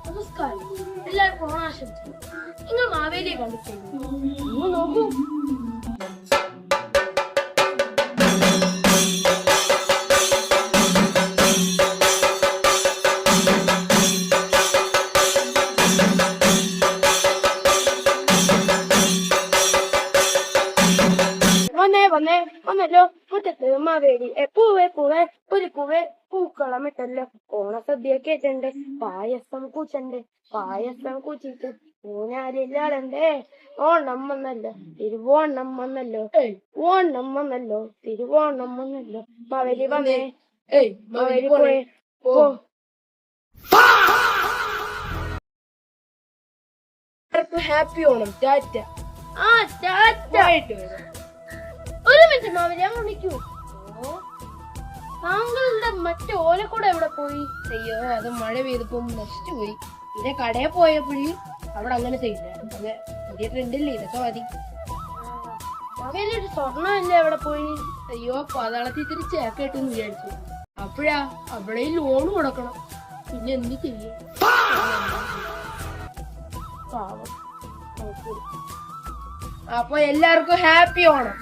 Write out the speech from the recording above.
നമസ്കാരം. എല്ലാവർക്കും ഓണാശംസകൾ. നിങ്ങൾ മാവേലിയെ കണ്ടിട്ടുണ്ടോ? നിങ്ങൾ നോക്കൂ. വന്നല്ലോ മുറ്റത്ത് മാവേലി. പൂവേ ഒരു പൂക്കളമിട്ടല്ലോ. ഓണസദ്യയൊക്കെ വെച്ചിട്ടുണ്ട്. പായസം കൂച്ചിട്ട് ഊഞ്ഞാലില്ലാടണ്ടേ. ഓണം വന്നല്ലോ തിരുവോണം വന്നല്ലോ. തിരുവോണം വന്നല്ലോ. മാവേലി വന്നേ. മാവേലി പോയേ. ഹാപ്പി ഓണം. ടാറ്റ. ഒരു മിനിറ്റ് മാവേലി, അങ്ങ് വിളിക്കൂ. താങ്കളുടെ മറ്റേ ഓലക്കൂടെ എവിടെ പോയി? അയ്യോ, അത് മഴ പെയ്തപ്പോ നശിച്ചുപോയി. പിന്നെ കടയിൽ പോയപ്പോഴും അവിടെ അങ്ങനെ ചെയ്യില്ല. അതെ, പുതിയ ട്രെൻഡല്ലേ, ഇതൊക്കെ മതി. മാവേലി ഒരു സ്വർണ്ണമല്ലേ എവിടെ പോയി? അയ്യോ, പാതാളത്തിൽ ഇത്തിരി ചേക്കേട്ടെന്ന് വിചാരിച്ചു. അപ്പോഴാ അവിടെ ലോൺ കൊടുക്കണം. പിന്നെ എന്ത് ചെയ്യും? പാവം. അപ്പൊ എല്ലാവർക്കും ഹാപ്പി ഓണം.